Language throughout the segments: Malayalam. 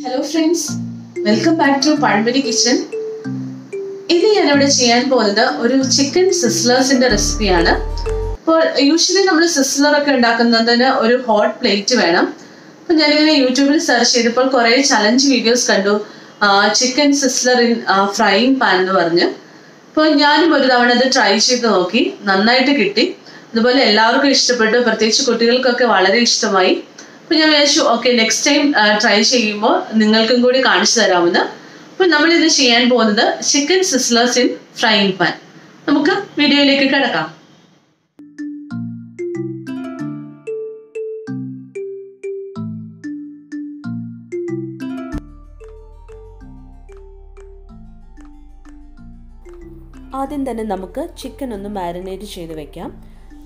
Hello friends, welcome back to Pazhampori kitchen. This is a chicken sizzlers recipe. Usually we sizzler a hot plate. YouTube search challenge videos chicken sizzler in frying pan. I try it. Okay, next time try cheyumbol ningalkkum koodi kaanichu tharamunnu. Appo nammal idu cheyan povunathu chicken sizzlers in frying pan. Namukku video ilekku kadakam. ആദ്യം തന്നെ നമുക്ക് ചിക്കൻ ഒന്ന് മാരിനേറ്റ് ചെയ്തു വെക്കാം.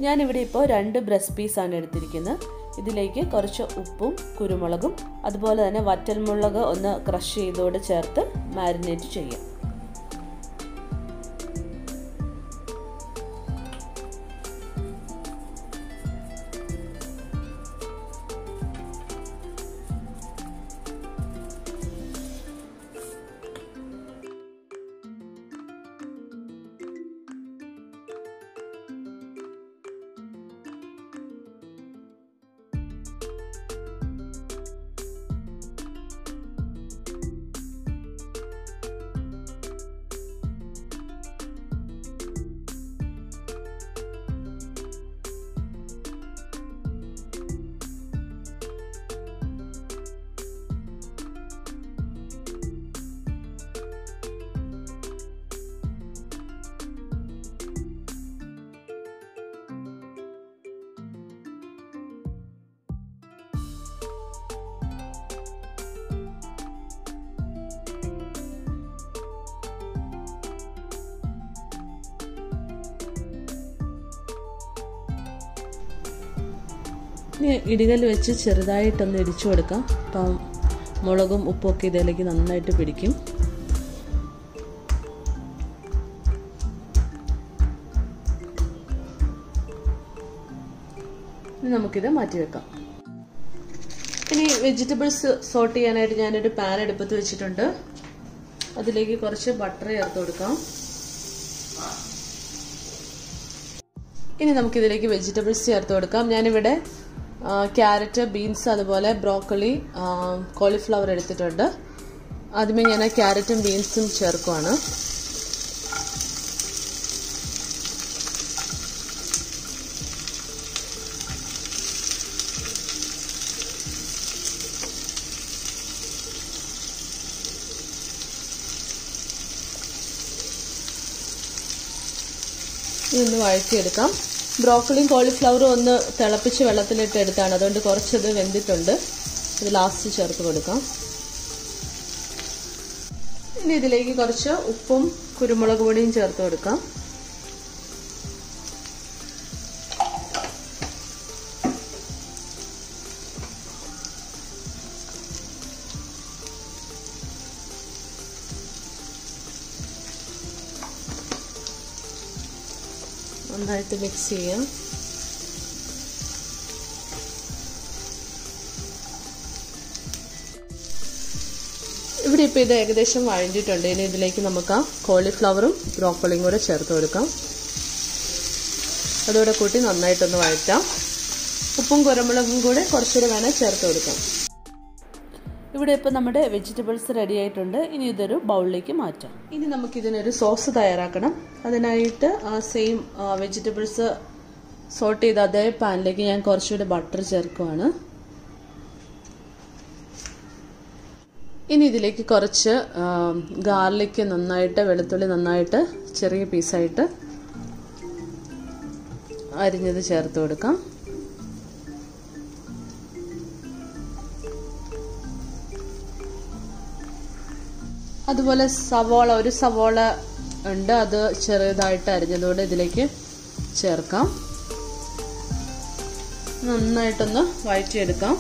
ഞാൻ ഇവിടെ ഇപ്പോൾ 2 ബ്രസ്റ്റ് പീസ് ആണ് എടുത്തിരിക്കുന്നത്. ഇതിലേക്ക് കുറച്ച് ഉപ്പും കുരുമുളകും അതുപോലെ തന്നെ വറ്റൽമുളക് ഒന്ന് ക്രഷ് ചെയ്തോടെ ചേർത്ത് മാരിനേറ്റ് ചെയ്യാം. ഇടികല്ല് വെച്ച് ചെറുതായിട്ടൊന്ന് ഇടിച്ചു കൊടുക്കാം. അപ്പം മുളകും ഉപ്പൊക്കെ ഇതിലേക്ക് നന്നായിട്ട് പിടിക്കും. ഇനി നമുക്കിത് മാറ്റി വെക്കാം. ഇനി വെജിറ്റബിൾസ് സോട്ട് ചെയ്യാനായിട്ട് ഞാനൊരു പാൻ അടുപ്പത്ത് വെച്ചിട്ടുണ്ട്. അതിലേക്ക് കുറച്ച് ബട്ടർ ചേർത്ത് കൊടുക്കാം. ഇനി നമുക്കിതിലേക്ക് വെജിറ്റബിൾസ് ചേർത്ത് കൊടുക്കാം. ഞാനിവിടെ ക്യാരറ്റ്, ബീൻസ്, അതുപോലെ ബ്രോക്കോളി, കോളിഫ്ലവർ എടുത്തിട്ടുണ്ട്. ആദ്യമേ ഞാൻ ക്യാരറ്റും ബീൻസും ചേർക്കുവാണ്. ഇതൊന്ന് വഴറ്റിയെടുക്കാം. ബ്രോക്കോളിയും കോളിഫ്ലവറും ഒന്ന് തിളപ്പിച്ച് വെള്ളത്തിലിട്ട് എടുത്താണ്, അതുകൊണ്ട് കുറച്ചത് വെന്തിട്ടുണ്ട്. ഇത് ലാസ്റ്റ് ചേർത്ത് കൊടുക്കാം. ഇനി ഇതിലേക്ക് കുറച്ച് ഉപ്പും കുരുമുളക് പൊടിയും ചേർത്ത് കൊടുക്കാം. നന്നായിട്ട് മിക്സ് ചെയ്യാം. ഇവിടെ ഇപ്പോൾ ഇത് ഏകദേശം വഴണ്ടിട്ടുണ്ട്. ഇനി ഇതിലേക്ക് നമുക്ക് കോളിഫ്ലവറും ബ്രോക്കോളിയും കൂടെ ചേർത്ത് കൊടുക്കാം. അതോടെ കൂട്ടി നന്നായിട്ടൊന്ന് വഴറ്റാം. ഉപ്പും കുരുമുളകും കൂടെ കുറച്ചുകൂടെ വേണേൽ ചേർത്ത് കൊടുക്കാം. ഇവിടെ ഇപ്പോൾ നമ്മുടെ വെജിറ്റബിൾസ് റെഡി ആയിട്ടുണ്ട്. ഇനി ഇതൊരു ബൗളിലേക്ക് മാറ്റാം. ഇനി നമുക്കിതിനൊരു സോസ് തയ്യാറാക്കണം. അതിനായിട്ട് സെയിം വെജിറ്റബിൾസ് സോട്ട് ചെയ്ത അതേ പാനിലേക്ക് ഞാൻ കുറച്ചുകൂടി ബട്ടർ ചേർക്കുവാണ്. ഇനി ഇതിലേക്ക് കുറച്ച് ഗാർലിക് നന്നായിട്ട്, വെളുത്തുള്ളി നന്നായിട്ട് ചെറിയ പീസായിട്ട് അരിഞ്ഞത് ചേർത്ത് കൊടുക്കാം. അതുപോലെ ഒരു സവോള ഉണ്ട്, അത് ചെറുതായിട്ട് അരിഞ്ഞതുകൊണ്ട് ഇതിലേക്ക് ചേർക്കാം. നന്നായിട്ടൊന്ന് വഴറ്റിയെടുക്കാം.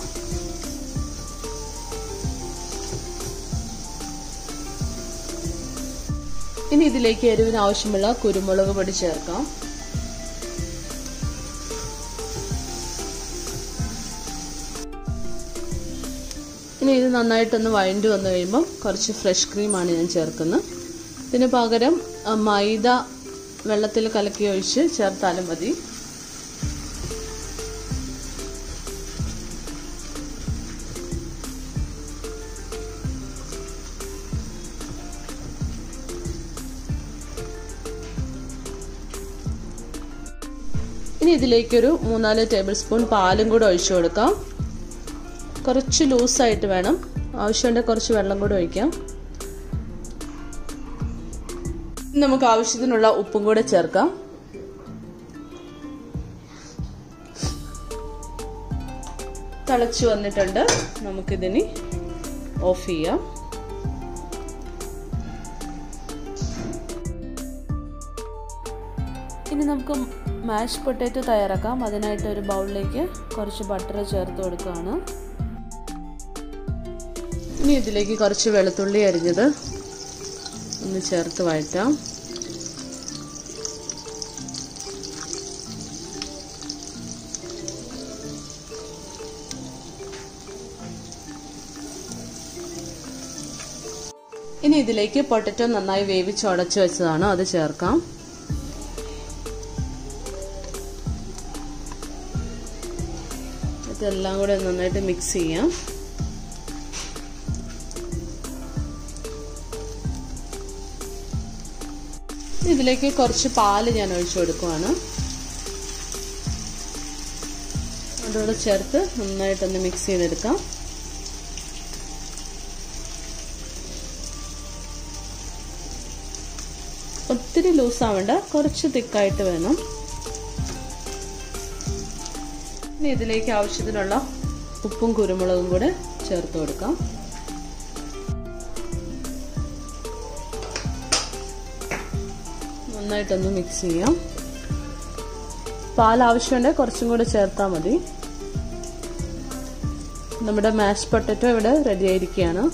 ഇനി ഇതിലേക്ക് എരിവിന് ആവശ്യമുള്ള കുരുമുളക് പൊടി ചേർക്കാം. ഇനി ഇത് നന്നായിട്ടൊന്ന് വഴണ്ടി വന്നു കഴിയുമ്പോൾ കുറച്ച് ഫ്രഷ് ക്രീമാണ് ഞാൻ ചേർക്കുന്നത്. ഇതിന് പകരം മൈദ വെള്ളത്തിൽ കലക്കി ഒഴിച്ച് ചേർത്താലും മതി. ഇനി ഇതിലേക്കൊരു 3-4 ടേബിൾ സ്പൂൺ പാലും കൂടെ ഒഴിച്ചു കൊടുക്കാം. കുറച്ച് ലൂസായിട്ട് വേണം, ആവശ്യമുണ്ടെങ്കിൽ കുറച്ച് വെള്ളം കൂടെ ഒഴിക്കാം. നമുക്ക് ആവശ്യത്തിനുള്ള ഉപ്പും കൂടെ ചേർക്കാം. തിളച്ചു വന്നിട്ടുണ്ട്, നമുക്കിതിനി ഓഫ് ചെയ്യാം. ഇനി നമുക്ക് മാഷ് പൊട്ടാറ്റോ തയ്യാറാക്കാം. അതിനായിട്ട് ഒരു ബൗളിലേക്ക് കുറച്ച് ബട്ടർ ചേർത്ത് കൊടുക്കുകയാണ്. ഇനി ഇതിലേക്ക് കുറച്ച് വെളുത്തുള്ളി അരിഞ്ഞത് ഒന്ന് ചേർത്ത് വഴറ്റാം. ഇനി ഇതിലേക്ക് പൊട്ടറ്റോ നന്നായി വേവിച്ച് ഉടച്ചു വെച്ചതാണ്, അത് ചേർക്കാം. ഇതെല്ലാം കൂടെ നന്നായിട്ട് മിക്സ് ചെയ്യാം. ഇതിലേക്ക് കുറച്ച് പാല് ഞാൻ ഒഴിച്ചു കൊടുക്കുവാണ്. അതോടെ ചേർത്ത് നന്നായിട്ടൊന്ന് മിക്സ് ചെയ്തെടുക്കാം. ഒത്തിരി ലൂസ് ആവേണ്ട, കുറച്ച് തിക്കായിട്ട് വേണം. ഇനി ഇതിലേക്ക് ആവശ്യത്തിനുള്ള ഉപ്പും കുരുമുളകും കൂടെ ചേർത്ത് കൊടുക്കാം. നന്നായിട്ടൊന്ന് മിക്സ് ചെയ്യാം. പാൽ ആവശ്യമുണ്ടെങ്കിൽ കുറച്ചും കൂടെ ചേർത്താൽ മതി. നമ്മുടെ മാഷ് പൊട്ടറ്റോ ഇവിടെ റെഡി ആയിരിക്കുകയാണ്.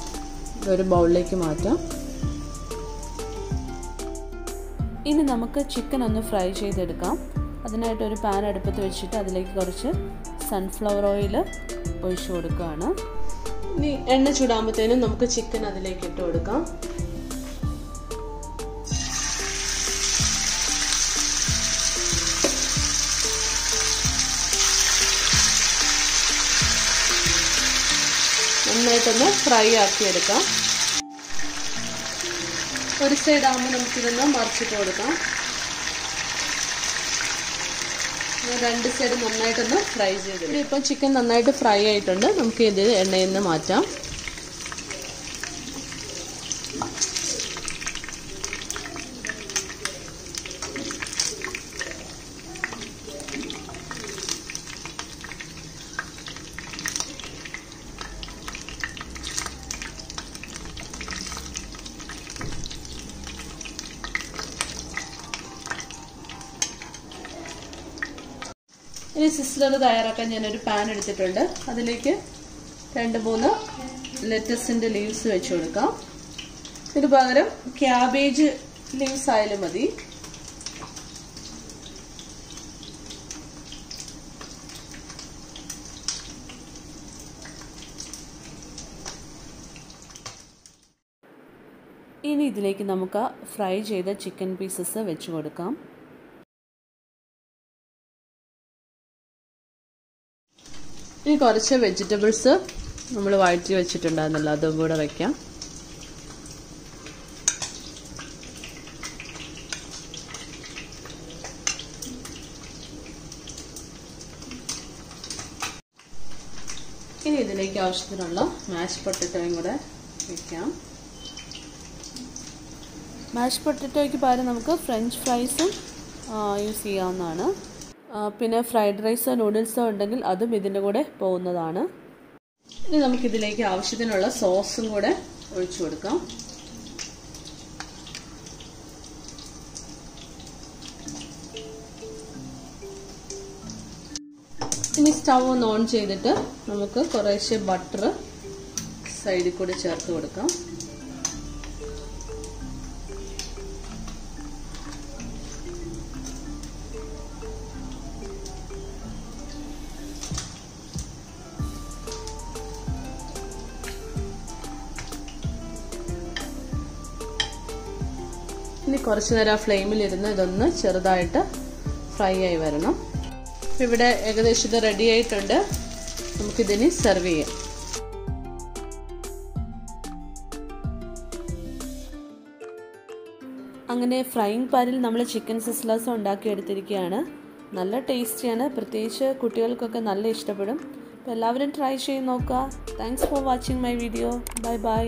ഇതൊരു ബൗളിലേക്ക് മാറ്റാം. ഇനി നമുക്ക് ചിക്കൻ ഒന്ന് ഫ്രൈ ചെയ്തെടുക്കാം. അതിനായിട്ട് ഒരു പാൻ അടുപ്പത്ത് വെച്ചിട്ട് അതിലേക്ക് കുറച്ച് സൺഫ്ലവർ ഓയിൽ ഒഴിച്ചു കൊടുക്കുകയാണ്. ഇനി എണ്ണ ചൂടാകുമ്പോഴത്തേനും നമുക്ക് ചിക്കൻ അതിലേക്ക് ഇട്ട് കൊടുക്കാം. നന്നായിട്ടൊന്ന് ഫ്രൈ ആക്കിയെടുക്കാം. ഒരു സൈഡ് ആകുമ്പോൾ നമുക്കിതൊന്ന് മറിച്ചിട്ട് കൊടുക്കാം. രണ്ട് സൈഡ് നന്നായിട്ടൊന്ന് ഫ്രൈ ചെയ്ത്. ഇപ്പം ചിക്കൻ നന്നായിട്ട് ഫ്രൈ ആയിട്ടുണ്ട്. നമുക്ക് ഇത് എണ്ണയിൽ നിന്ന് മാറ്റാം. ഇനി സിസ്ലർ തയ്യാറാക്കാൻ ഞാനൊരു പാൻ എടുത്തിട്ടുണ്ട്. അതിലേക്ക് 2-3 ലെറ്റസിന്റെ ലീവ്സ് വെച്ച് കൊടുക്കാം. ഇതിന് പകരം ക്യാബേജ് ലീവ്സ് ആയാലും മതി. ഇനി ഇതിലേക്ക് നമുക്ക് ഫ്രൈ ചെയ്ത ചിക്കൻ പീസസ് വെച്ച് കൊടുക്കാം. ഇനി കുറച്ച് വെജിറ്റബിൾസ് നമ്മൾ വഴറ്റി വെച്ചിട്ടുണ്ടായിരുന്നല്ലോ, അതും കൂടെ വയ്ക്കാം. ഇനി ഇതിലേക്ക് ആവശ്യത്തിനുള്ള മാഷ് പൊട്ടറ്റോയും കൂടെ വയ്ക്കാം. മാഷ് പൊട്ടറ്റോയ്ക്ക് പകരം നമുക്ക് ഫ്രഞ്ച് ഫ്രൈസും യൂസ് ചെയ്യാവുന്നതാണ്. പിന്നെ ഫ്രൈഡ് റൈസോ നൂഡിൽസോ ഉണ്ടെങ്കിൽ അതും ഇതിൻ്റെ കൂടെ പോകുന്നതാണ്. ഇനി നമുക്കിതിലേക്ക് ആവശ്യത്തിനുള്ള സോസും കൂടെ ഒഴിച്ചു കൊടുക്കാം. ഇനി സ്റ്റൗ ഒന്ന് ഓൺ ചെയ്തിട്ട് നമുക്ക് കുറേശ്ശെ ബട്ടർ സൈഡിൽ കൂടെ ചേർത്ത് കൊടുക്കാം. ഇനി കുറച്ച് നേരം ആ ഫ്ലെയിമിലിരുന്ന് ഇതൊന്ന് ചെറുതായിട്ട് ഫ്രൈ ആയി വരണം. ഇവിടെ ഏകദേശം ഇത് റെഡി ആയിട്ടുണ്ട്. നമുക്കിതിനി സെർവ് ചെയ്യാം. അങ്ങനെ ഫ്രൈയിങ് പാനിൽ നമ്മൾ ചിക്കൻ സിസ്ലേഴ്സ് ഉണ്ടാക്കിയെടുത്തിരിക്കുകയാണ്. നല്ല ടേസ്റ്റിയാണ്, പ്രത്യേകിച്ച് കുട്ടികൾക്കൊക്കെ നല്ല ഇഷ്ടപ്പെടും. അപ്പോൾ എല്ലാവരും ട്രൈ ചെയ്ത് നോക്കുക. Thanks for watching my video. Bye bye.